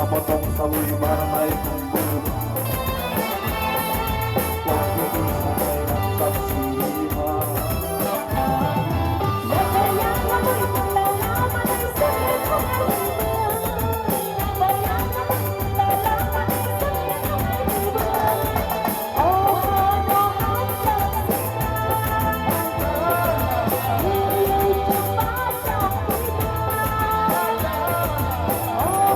Potong sawi maranay kung waktu di sungai rangsang siliha. Bayang amoy lalaman ay sakit kong alibang. Bayang amoy lalaman ay sakit kong alibang. Oh, ano hanggang sinang Nilay cepat ang pinang. Oh,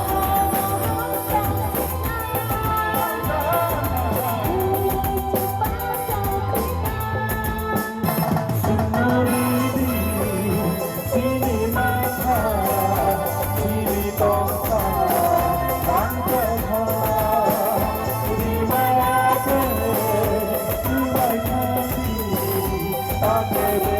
Take